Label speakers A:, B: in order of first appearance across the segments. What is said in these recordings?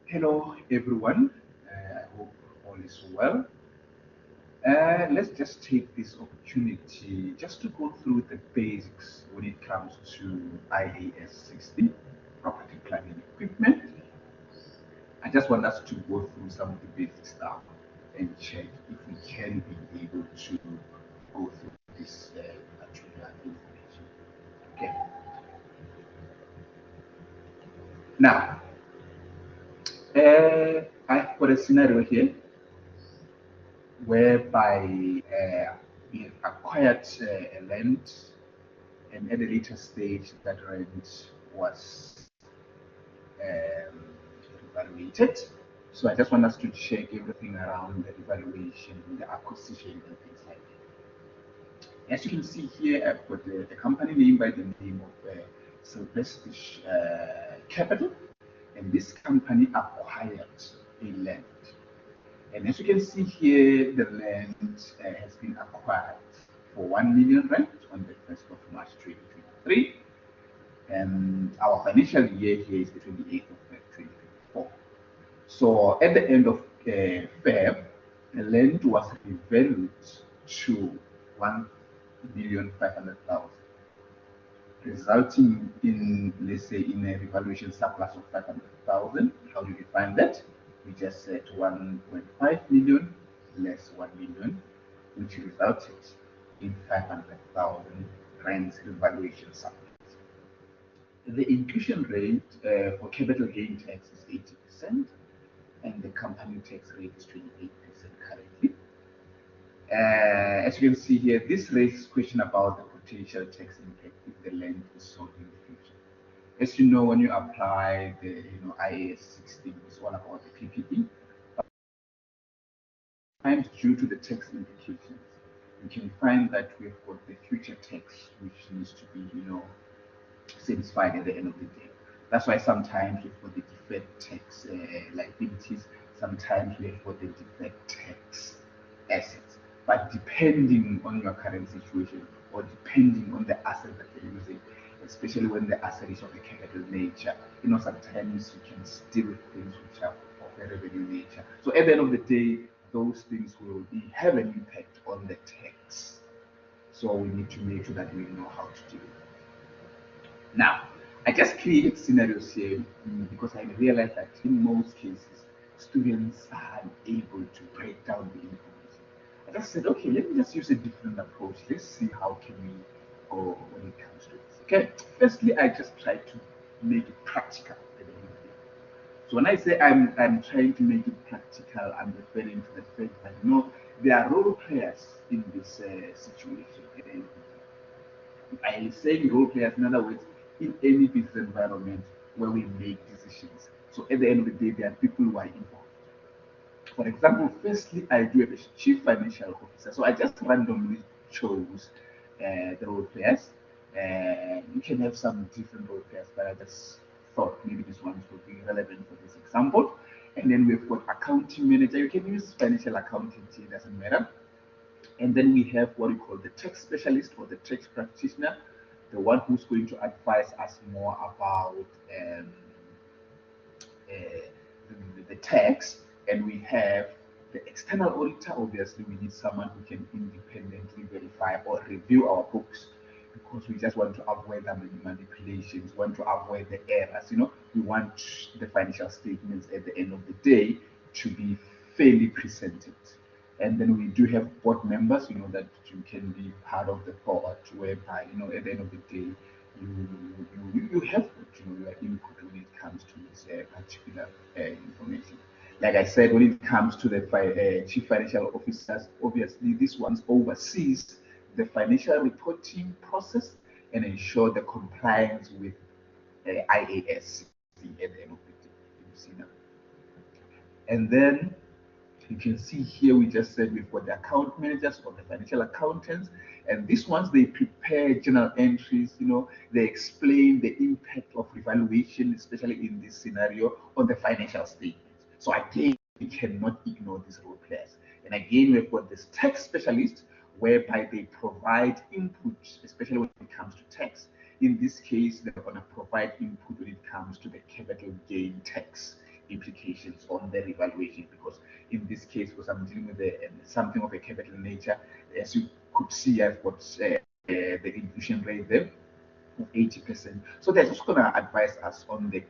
A: Hello everyone, I hope all is well. Let's just take this opportunity just to go through the basics when it comes to IAS16, property, plant and equipment. I just want us to go through some of the basic stuff and check if we can be able to go through this particular information. Okay. Now, I've got a scenario here whereby we have acquired a land, and at a later stage that rent was evaluated. So I just want us to check everything around the evaluation, the acquisition, and things like that. As you can see here, I've got the company name by the name of Surplus Capital, and this company acquired a land. And as you can see here, the land has been acquired for 1 million rand on the 1st of March 2023. And our financial year here is the 28th of Feb 2024. So at the end of Feb, the land was revalued to 1,500,000, resulting in, let's say, in a revaluation surplus of 500,000. How do you define that? We just said 1.5 million less 1 million, which resulted in 500,000 rands revaluation surplus. The inclusion rate for capital gain tax is 80%, and the company tax rate is 28% currently. As you can see here, this raises question about the potential tax impact if the land is sold in the future. As you know, when you apply the IAS16, it's all about the PPE. And due to the tax implications, you can find that we've got the future tax, which needs to be, satisfied at the end of the day. That's why sometimes we've got the deferred tax liabilities, sometimes we've got the deferred tax assets. But depending on your current situation or depending on the asset that you're using, especially when the asset is of a capital nature, sometimes you can steal things which are of a revenue nature. So at the end of the day, those things will have an impact on the tax. So we need to make sure that we know how to deal with it. Now, I just created scenarios here because I realized that in most cases, students are unable to break down the information. I just said, okay, let me just use a different approach. Let's see how can we go when it comes to this. Okay, firstly, I just try to make it practical. So when I say I'm trying to make it practical, I'm referring to the fact that there are role players in this situation. And I say role players, in other words, in any business environment where we make decisions. So at the end of the day, there are people who are involved. For example, firstly, I do have a chief financial officer. So I just randomly chose the role players. You can have some different role players, but I just thought maybe this one would be relevant for this example. And then we've got accounting manager. You can use financial accounting, it doesn't matter. And then we have what we call the tax specialist or the tax practitioner, the one who's going to advise us more about the tax. And we have the external auditor. Obviously, we need someone who can independently verify or review our books because we just want to avoid the manipulations, want to avoid the errors. We want the financial statements at the end of the day to be fairly presented. And then we do have board members, that you can be part of the board, whereby at the end of the day you have your input when it comes to this particular information. Like I said, when it comes to the chief financial officers, obviously this one oversees the financial reporting process and ensure the compliance with IAS at the end of the day. And then you can see here we just said we've got the account managers or the financial accountants, and these ones they prepare journal entries. They explain the impact of revaluation, especially in this scenario, on the financial statements. So I think we cannot ignore these role players. And again, we've got this tax specialist, whereby they provide input, especially when it comes to tax. In this case, they're going to provide input when it comes to the capital gain tax. implications on the revaluation, because in this case, because I'm dealing with something of a capital nature, as you could see, I've got the inclusion rate there of 80%. So that's just going to advise us on the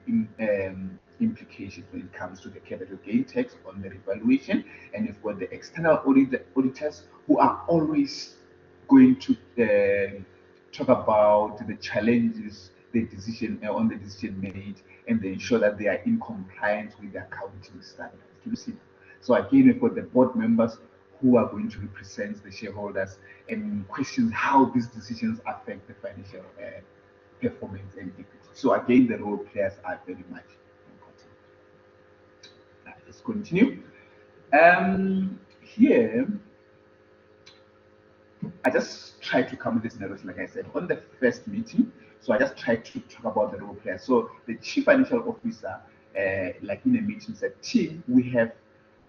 A: implications when it comes to the capital gain tax on the revaluation. And you've got the external auditors who are always going to talk about the challenges the decision on the decision made, and they ensure that they are in compliance with the accounting standards. Do you see? So again, we've got the board members who are going to represent the shareholders and question how these decisions affect the financial performance and equity. So again, the role players are very much important. Now, let's continue. Here, I just tried to come with this narrative, like I said, on the first meeting. So I just tried to talk about the role players. So the chief financial officer, like in a meeting, said, "Team, we have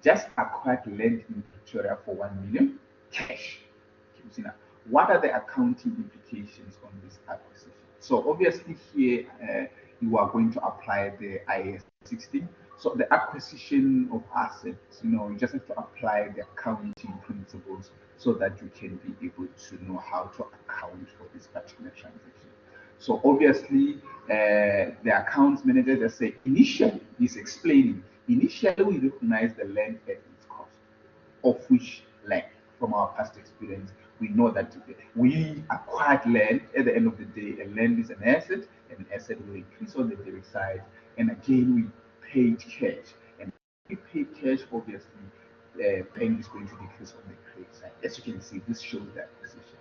A: just acquired land in Victoria for 1 million cash. What are the accounting implications on this acquisition?" So obviously here you are going to apply the IAS16. So the acquisition of assets, you just have to apply the accounting principles so that you can be able to know how to account for this particular transaction. So obviously the accounts manager just say initially is explaining. Initially we recognize the land at its cost, of which, like from our past experience, we know that we acquired land. At the end of the day, a land is an asset, and an asset will increase on the debit side. And again, we paid cash, and if we paid cash, obviously, bank is going to decrease on the credit side. As you can see, this shows the acquisition.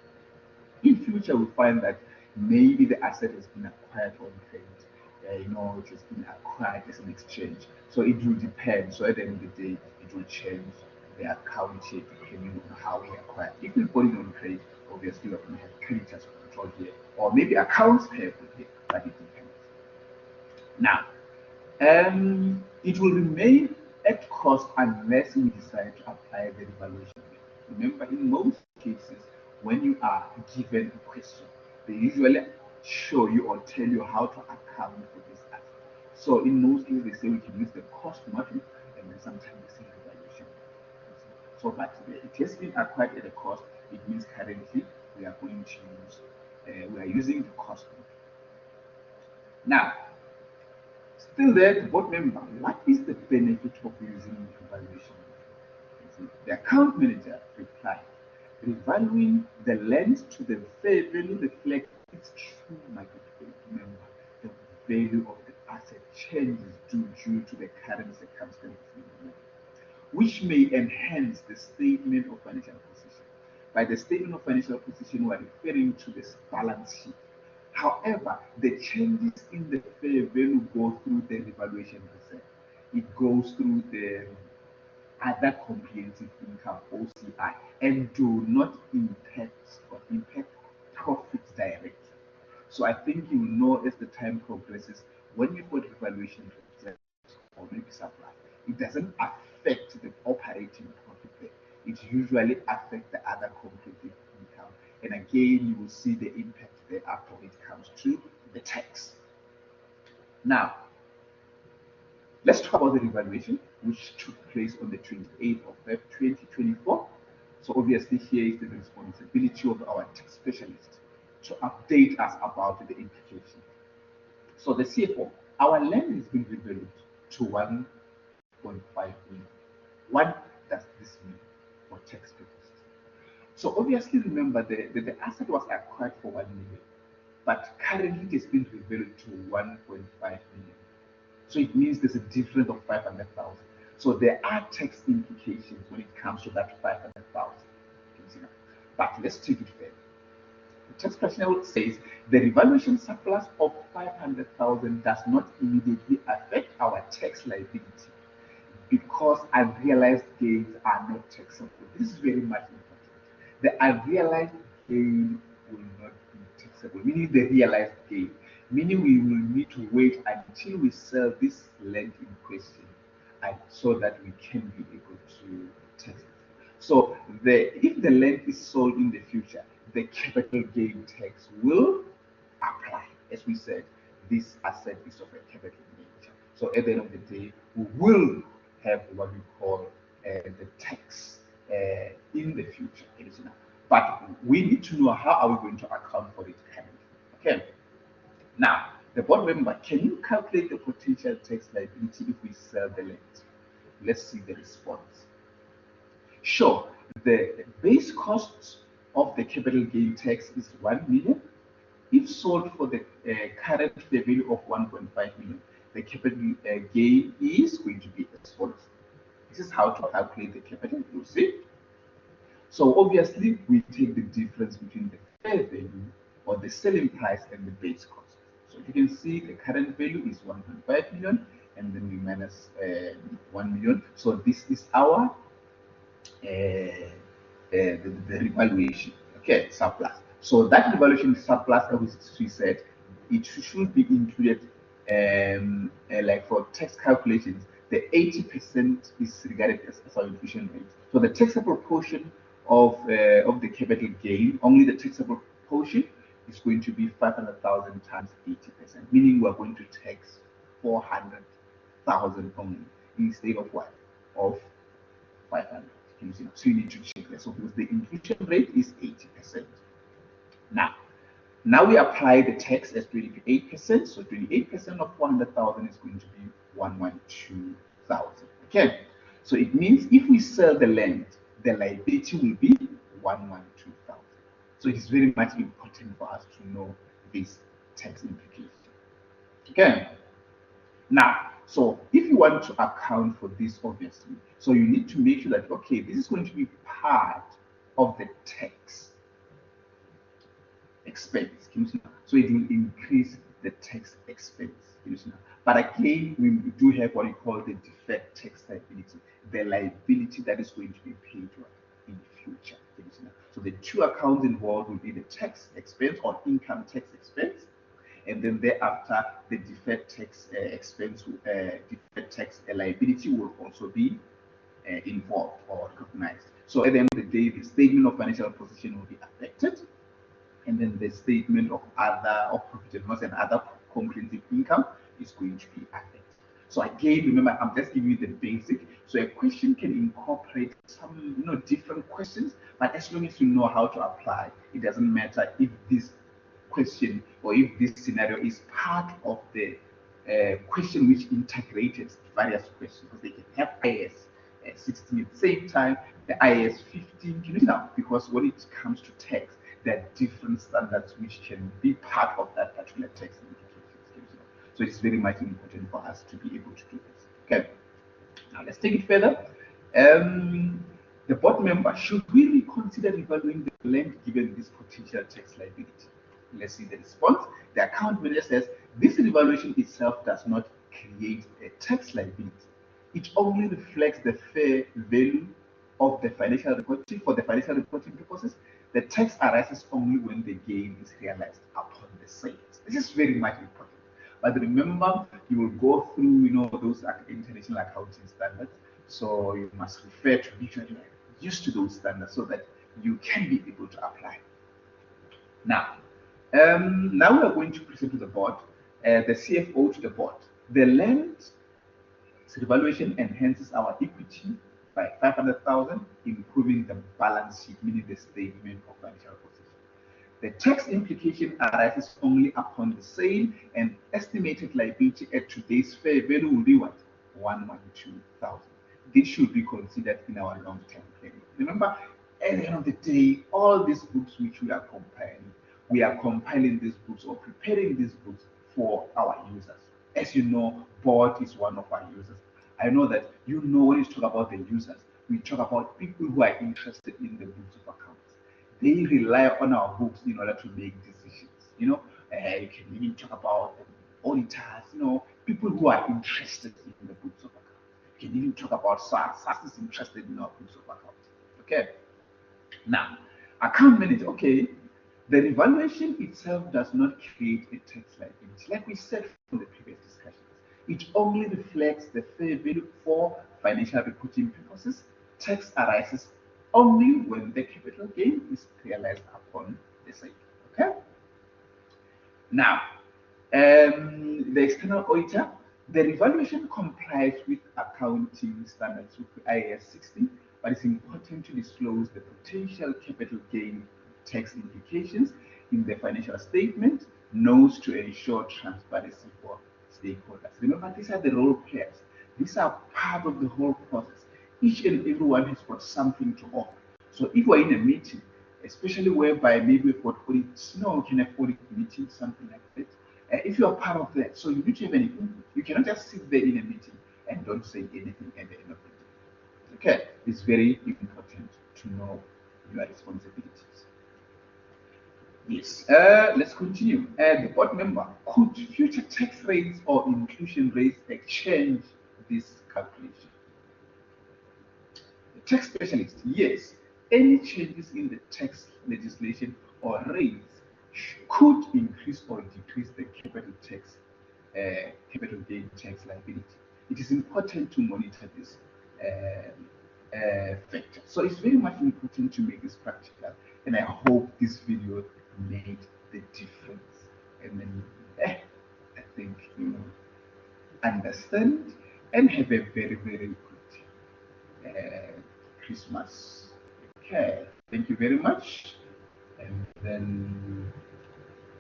A: In future, we find that maybe the asset has been acquired on credit. It has been acquired as an exchange. So it will depend. So at the end of the day, it will change the account sheet depending on how we acquire. If we put it on credit, obviously we're going to have creditors control here, or maybe accounts payable here, but it depends. Now, it will remain at cost unless we decide to apply the revaluation. Remember, in most cases, when you are given a question, they usually show you or tell you how to account for this asset. So in most cases, they say we can use the cost model, and then sometimes they say revaluation. So, but it has been acquired at a cost. It means currently we are going to use, we are using the cost model. Now, still there, the board member, what is the benefit of using revaluation model? The account manager replied, revaluing the land to the fair value reflects its true market value. Remember, the value of the asset changes due to the current circumstances, which may enhance the statement of financial position. By the statement of financial position, we are referring to this balance sheet. However, the changes in the fair value go through the revaluation reserve. It goes through the other comprehensive income, OCI, and do not impact profits directly. So I think you will know as the time progresses, when you've got revaluation reserve or maybe surplus, it doesn't affect the operating profit there. It usually affects the other comprehensive income. And again, you will see the impact there after it comes to the tax. Now, let's talk about the revaluation, which took place on the 28th of February 2024. So obviously here is the responsibility of our tax specialist to update us about the implication. So the CFO, our land has been revalued to 1.5 million. What does this mean for tax purposes? So obviously remember the asset was acquired for 1 million, but currently it has been revalued to 1.5 million. So it means there's a difference of 500,000. So there are tax implications when it comes to that 500,000. But let's take it further. The tax professional says the revaluation surplus of 500,000 does not immediately affect our tax liability because unrealized gains are not taxable. This is very much important. The unrealized gain will not be taxable, meaning the realized gain. Meaning we will need to wait until we sell this land in question, and so that we can be able to tax it. So if the land is sold in the future, the capital gain tax will apply. As we said, this asset is of a capital nature. So at the end of the day, we will have what we call the tax in the future. But we need to know how are we going to account for it currently. Okay. Now, the board member, can you calculate the potential tax liability if we sell the land? Let's see the response. Sure, the base cost of the capital gain tax is 1 million. If sold for the current fair value of 1.5 million, the capital gain is going to be as follows. This is how to calculate the capital, you see. So obviously, we take the difference between the fair value or the selling price and the base cost. So you can see the current value is 1.5 million, and then we minus 1 million. So this is our the revaluation, okay, surplus. So that revaluation surplus, as we said, it should be included, like for tax calculations, the 80% is regarded as our inclusion rate. So the taxable portion of the capital gain, only the taxable portion is going to be 500,000 times 80%, meaning we're going to tax 400,000 only instead of what? Of 500. So you need to check that. So because the inclusion rate is 80%. Now we apply the tax as 28%. So 28% of 400,000 is going to be 112,000. Okay. So it means if we sell the land, the liability will be 112,000. So it is very much important for us to know this tax implication. Okay. Now, so if you want to account for this, obviously, so you need to make sure that, okay, this is going to be part of the tax expense. So it will increase the tax expense. But again, we do have what we call the deferred tax liability, the liability that is going to be paid in the future. So the two accounts involved will be the tax expense or income tax expense, and then thereafter the deferred tax expense, deferred tax liability will also be involved or recognized. So at the end of the day, the statement of financial position will be affected, and then the statement of profit and loss and other comprehensive income is going to be affected. So again, remember, I'm just giving you the basic. So a question can incorporate some different questions, but as long as you know how to apply, it doesn't matter if this question or if this scenario is part of the question which integrated various questions, because they can have IAS16 at the same time, the IAS15, because when it comes to tax, there are different standards which can be part of that particular tax implication. So it's very much important for us to be able to do this. Okay, now let's take it further. The board member, should we reconsider revaluing the land given this potential tax liability? Let's see the response. The account manager says this revaluation itself does not create a tax liability. It only reflects the fair value of the financial reporting. For the financial reporting purposes, the tax arises only when the gain is realized upon the sales. This is very much important. But remember, you will go through those international accounting standards. So you must refer to make sure you are used to those standards so that you can be able to apply. Now we are going to present to the board, the CFO to the board. The land revaluation enhances our equity by 500,000, improving the balance sheet, meaning the statement of financial position. The tax implication arises only upon the sale, and estimated liability at today's fair value will be what? 112,000. This should be considered in our long-term planning. Remember, at the end of the day, all these books which we are compiling these books or preparing these books for our users. As you know, board is one of our users. I know that when you talk about the users, we talk about people who are interested in the books of accounts. They rely on our books in order to make decisions. You can even talk about auditors, people who are interested in the books of accounts. You can even talk about SARS. SARS is interested in our books of accounts. Okay. Now, account manager, okay, the revaluation itself does not create a tax liability. Like we said from the previous discussions, it only reflects the fair value for financial reporting purposes. Tax arises only when the capital gain is realized upon the sale. Okay. Now, the external auditor, The revaluation complies with accounting standards with IAS16, but it's important to disclose the potential capital gain tax implications in the financial statement, notes to ensure transparency for stakeholders. Remember, these are the role players. These are part of the whole process. Each and everyone has got something to offer. So if we're in a meeting, especially whereby maybe we've got audits, no, we can have audit meetings, something like that. If you are part of that, so you need to have an input. You cannot just sit there in a meeting and don't say anything at the end of the day. Okay, it's very important to know your responsibilities. Yes, let's continue. The board member, could future tax rates or inclusion rates change this calculation? The tax specialist, yes, any changes in the tax legislation or rates could increase or decrease the capital gain tax liability. It is important to monitor this factor. So it's very much important to make this practical, and I hope this video made the difference. And then I think you understand and have a very, very good Christmas. Okay, thank you very much. And then